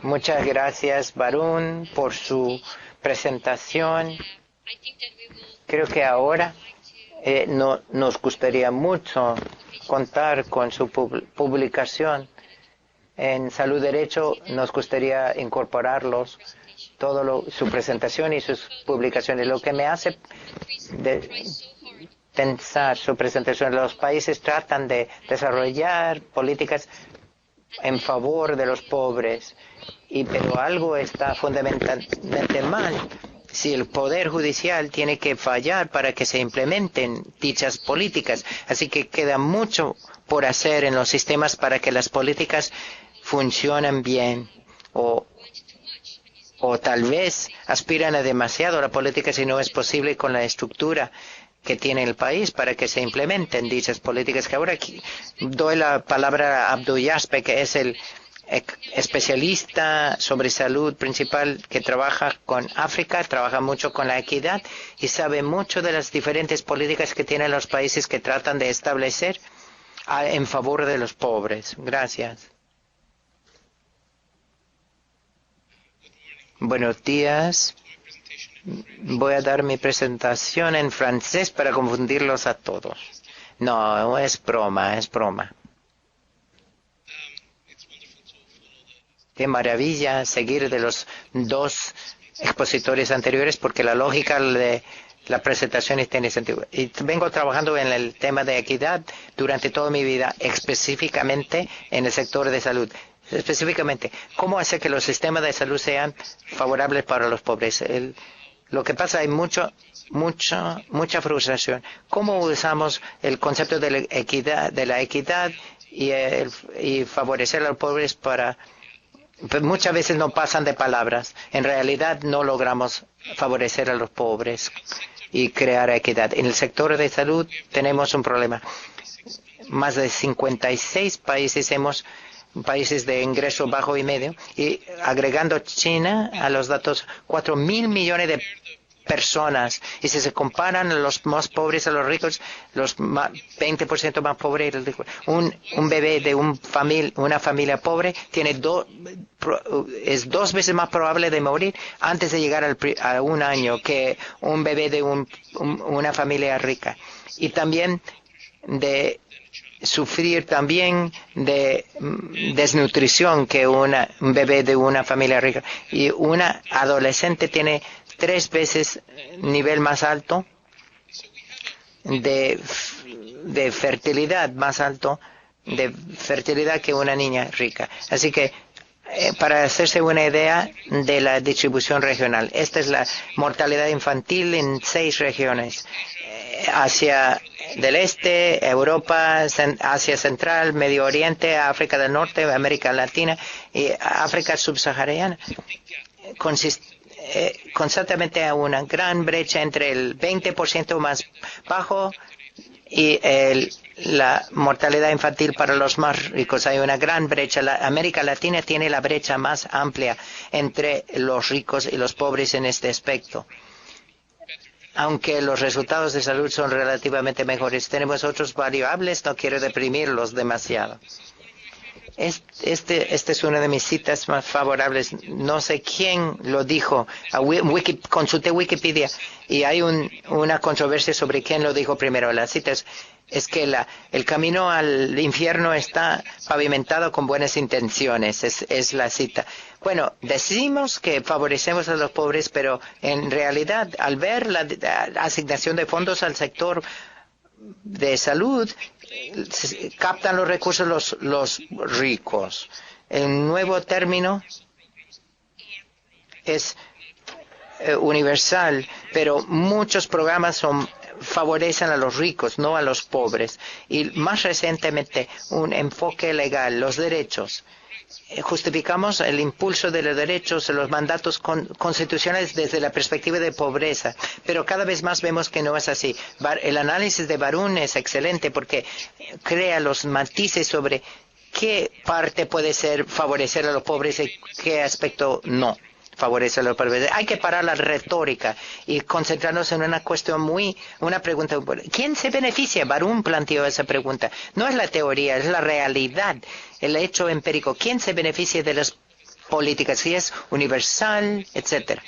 Muchas gracias, Varun, por su presentación. Creo que ahora nos gustaría mucho contar con su publicación. En Salud Derecho nos gustaría incorporarlos, su presentación y sus publicaciones. Lo que me hace pensar su presentación, los países tratan de desarrollar políticas en favor de los pobres, pero algo está fundamentalmente mal. Si el Poder Judicial tiene que fallar para que se implementen dichas políticas, así que queda mucho por hacer en los sistemas para que las políticas funcionen bien, o tal vez aspiran a demasiado a la política si no es posible con la estructura que tiene el país para que se implementen dichas políticas. Que ahora doy la palabra a Abdul Yazbek, que es el especialista sobre salud principal que trabaja con África, trabaja mucho con la equidad y sabe mucho de las diferentes políticas que tienen los países que tratan de establecer en favor de los pobres. Gracias. Buenos días. Voy a dar mi presentación en francés para confundirlos a todos. No, es broma, es broma. Qué maravilla seguir de los dos expositores anteriores porque la lógica de la presentación tiene sentido. Y vengo trabajando en el tema de equidad durante toda mi vida, específicamente en el sector de salud. Específicamente, ¿cómo hacer que los sistemas de salud sean favorables para los pobres? Lo que pasa, hay mucha frustración. ¿Cómo usamos el concepto de la equidad y favorecer a los pobres para... Pues muchas veces no pasan de palabras. En realidad no logramos favorecer a los pobres y crear equidad. En el sector de salud tenemos un problema. Más de 56 países de ingreso bajo y medio, y agregando China a los datos, 4.000 millones de personas, y si se comparan los más pobres a los ricos, los 20% más pobres, un bebé de una familia pobre es 2 veces más probable de morir antes de llegar a 1 año que un bebé de una familia rica, y también de sufrir también de desnutrición que un bebé de una familia rica, y una adolescente tiene 3 veces nivel más alto de fertilidad, más alto de fertilidad que una niña rica. Así que para hacerse una idea de la distribución regional, esta es la mortalidad infantil en 6 regiones. Asia del Este, Europa, Asia Central, Medio Oriente, África del Norte, América Latina y África subsahariana. Constantemente hay una gran brecha entre el 20% más bajo y la mortalidad infantil para los más ricos. Hay una gran brecha. América Latina tiene la brecha más amplia entre los ricos y los pobres en este aspecto. Aunque los resultados de salud son relativamente mejores, tenemos otros variables, no quiero deprimirlos demasiado. Este es una de mis citas más favorables. No sé quién lo dijo. Consulté Wikipedia y hay una controversia sobre quién lo dijo primero. La cita es que el camino al infierno está pavimentado con buenas intenciones. Es la cita. Bueno, decimos que favorecemos a los pobres, pero en realidad, al ver la asignación de fondos al sector de salud, captan los recursos los ricos. El nuevo término es universal, pero muchos programas favorecen a los ricos, no a los pobres. Y más recientemente, un enfoque legal, los derechos. Justificamos el impulso de los derechos, los mandatos constitucionales desde la perspectiva de pobreza, pero cada vez más vemos que no es así. El análisis de Varun es excelente porque crea los matices sobre qué parte puede ser favorecer a los pobres y qué aspecto no favorece a los pobres. Hay que parar la retórica y concentrarnos en una pregunta. ¿Quién se beneficia? Varun planteó esa pregunta. No es la teoría, es la realidad, el hecho empírico. ¿Quién se beneficia de las política, si es universal, etcétera.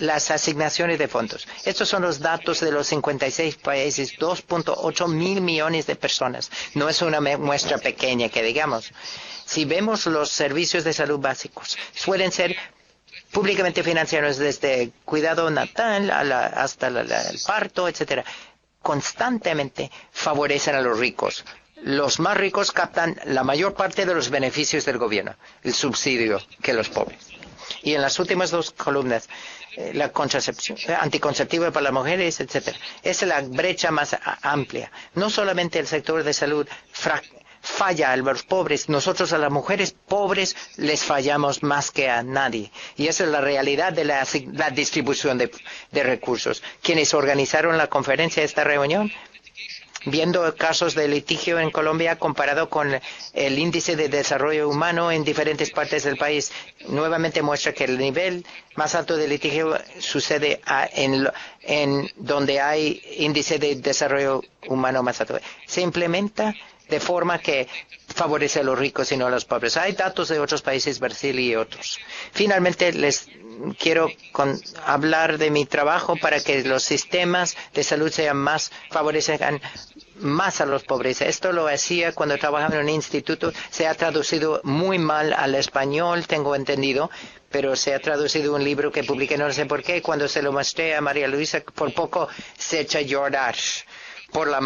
Las asignaciones de fondos. Estos son los datos de los 56 países, 2.8 mil millones de personas. No es una muestra pequeña que digamos. Si vemos los servicios de salud básicos, suelen ser públicamente financiados desde cuidado natal hasta el parto, etcétera. Constantemente favorecen a los ricos. Los más ricos captan la mayor parte de los beneficios del gobierno, el subsidio, que los pobres. Y en las últimas dos columnas, la contracepción, anticonceptiva para las mujeres, etcétera. Es la brecha más amplia. No solamente el sector de salud falla a los pobres, nosotros a las mujeres pobres les fallamos más que a nadie. Y esa es la realidad de la distribución de recursos. Quienes organizaron la conferencia de esta reunión, viendo casos de litigio en Colombia comparado con el índice de desarrollo humano en diferentes partes del país, nuevamente muestra que el nivel más alto de litigio sucede en donde hay índice de desarrollo humano más alto. Se implementa de forma que favorece a los ricos y no a los pobres. Hay datos de otros países, Brasil y otros. Finalmente, les quiero hablar de mi trabajo para que los sistemas de salud favorezcan más a los pobres. Esto lo hacía cuando trabajaba en un instituto. Se ha traducido muy mal al español, tengo entendido, pero se ha traducido un libro que publiqué, no sé por qué. Cuando se lo mostré a María Luisa, por poco se echa a llorar por tan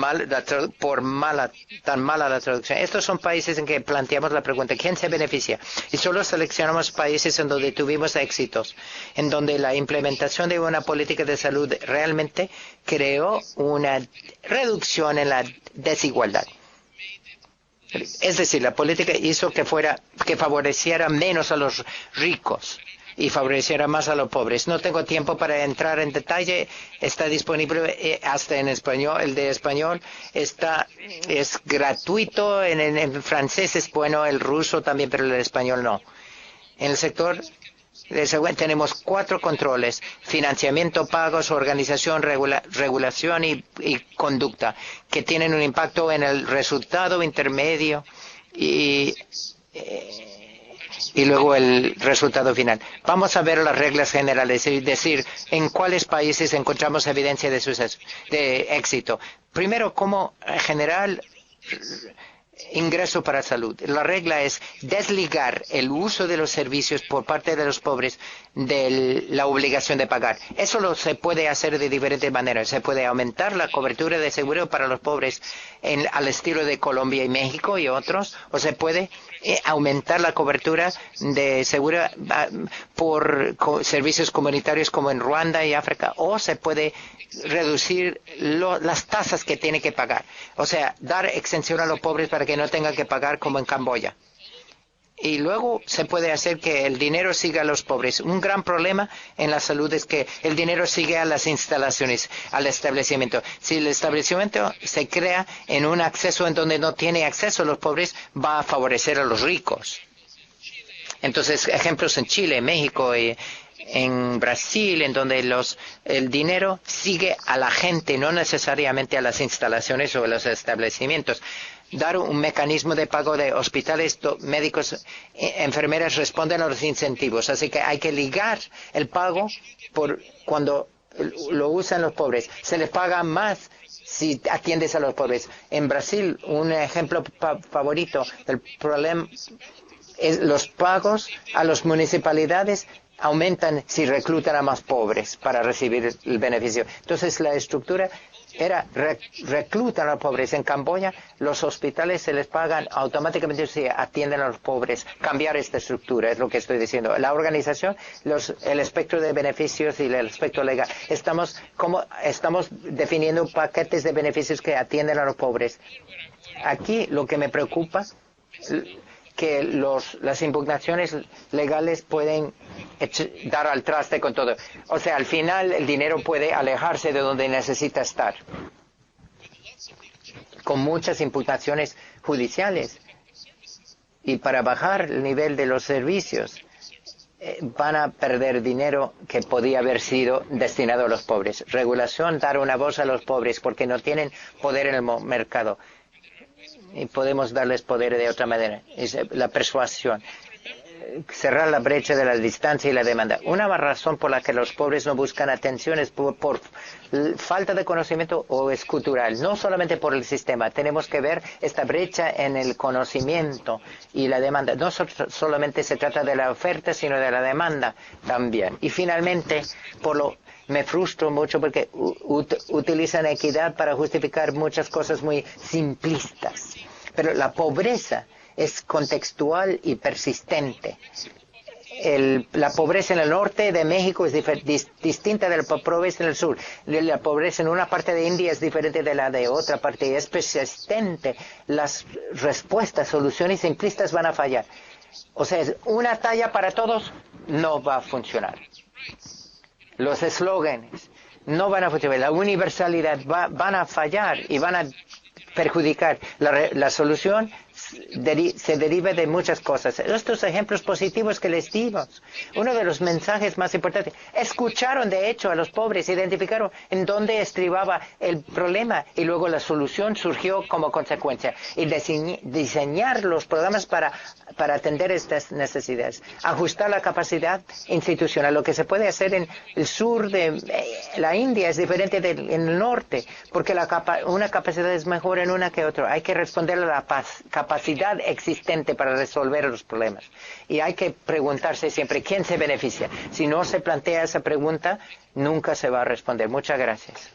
mala la traducción. Estos son países en que planteamos la pregunta, ¿quién se beneficia? Y solo seleccionamos países en donde tuvimos éxitos, en donde la implementación de una política de salud realmente creó una reducción en la desigualdad. Es decir, la política hizo que favoreciera menos a los ricos y favoreciera más a los pobres. No tengo tiempo para entrar en detalle. Está disponible hasta en español. El de español es gratuito. En francés es bueno, el ruso también, pero el español no. En el sector de seguridad tenemos 4 controles: financiamiento, pagos, organización, regulación y conducta, que tienen un impacto en el resultado intermedio y luego el resultado final. Vamos a ver las reglas generales y decir en cuáles países encontramos evidencia de suceso, de éxito. Primero, cómo generar ingreso para salud. La regla es desligar el uso de los servicios por parte de los pobres de la obligación de pagar. Eso se puede hacer de diferentes maneras. Se puede aumentar la cobertura de seguro para los pobres al estilo de Colombia y México y otros, o se puede aumentar la cobertura de seguro por servicios comunitarios como en Ruanda y África, o se puede reducir las tasas que tiene que pagar. O sea, dar exención a los pobres para que no tengan que pagar como en Camboya. Y luego se puede hacer que el dinero siga a los pobres. Un gran problema en la salud es que el dinero sigue a las instalaciones, al establecimiento. Si el establecimiento se crea en un acceso en donde no tiene acceso a los pobres, va a favorecer a los ricos. Entonces, ejemplos en Chile, México y en Brasil, en donde el dinero sigue a la gente, no necesariamente a las instalaciones o a los establecimientos. Dar un mecanismo de pago de hospitales, médicos, enfermeras responden a los incentivos. Así que hay que ligar el pago cuando lo usan los pobres. Se les paga más si atiendes a los pobres. En Brasil, un ejemplo favorito del problema es los pagos a las municipalidades aumentan si reclutan a más pobres para recibir el beneficio. Entonces, la estructura era reclutan a los pobres. En Camboya, los hospitales se les pagan automáticamente si atienden a los pobres. Cambiar esta estructura es lo que estoy diciendo. La organización, el espectro de beneficios y el aspecto legal. Estamos definiendo paquetes de beneficios que atienden a los pobres. Aquí lo que me preocupa que las impugnaciones legales pueden dar al traste con todo. O sea, al final el dinero puede alejarse de donde necesita estar. Con muchas impugnaciones judiciales. Y para bajar el nivel de los servicios, van a perder dinero que podía haber sido destinado a los pobres. Regulación, dar una voz a los pobres porque no tienen poder en el mercado. Y podemos darles poder de otra manera. Es la persuasión. cerrar la brecha de la distancia y la demanda. Una razón por la que los pobres no buscan atención es por falta de conocimiento o es cultural, no solamente por el sistema. Tenemos que ver esta brecha en el conocimiento y la demanda. No solamente se trata de la oferta, sino de la demanda también. Y finalmente, me frustro mucho porque utilizan equidad para justificar muchas cosas muy simplistas. Pero la pobreza es contextual y persistente. La pobreza en el norte de México es distinta de la pobreza en el sur. La pobreza en una parte de India es diferente de la de otra parte y es persistente. Las respuestas, soluciones simplistas van a fallar. O sea, una talla para todos no va a funcionar. Los eslóganes no van a funcionar. La universalidad van a fallar y van a perjudicar. La solución se deriva de muchas cosas. Estos ejemplos positivos que les dimos, uno de los mensajes más importantes, escucharon de hecho a los pobres, identificaron en dónde estribaba el problema y luego la solución surgió como consecuencia. Y diseñar los programas para atender estas necesidades. Ajustar la capacidad institucional. Lo que se puede hacer en el sur de la India es diferente en el norte, porque una capacidad es mejor en una que otra. Hay que responder a la capacidad existente para resolver los problemas. Y hay que preguntarse siempre quién se beneficia. Si no se plantea esa pregunta, nunca se va a responder. Muchas gracias.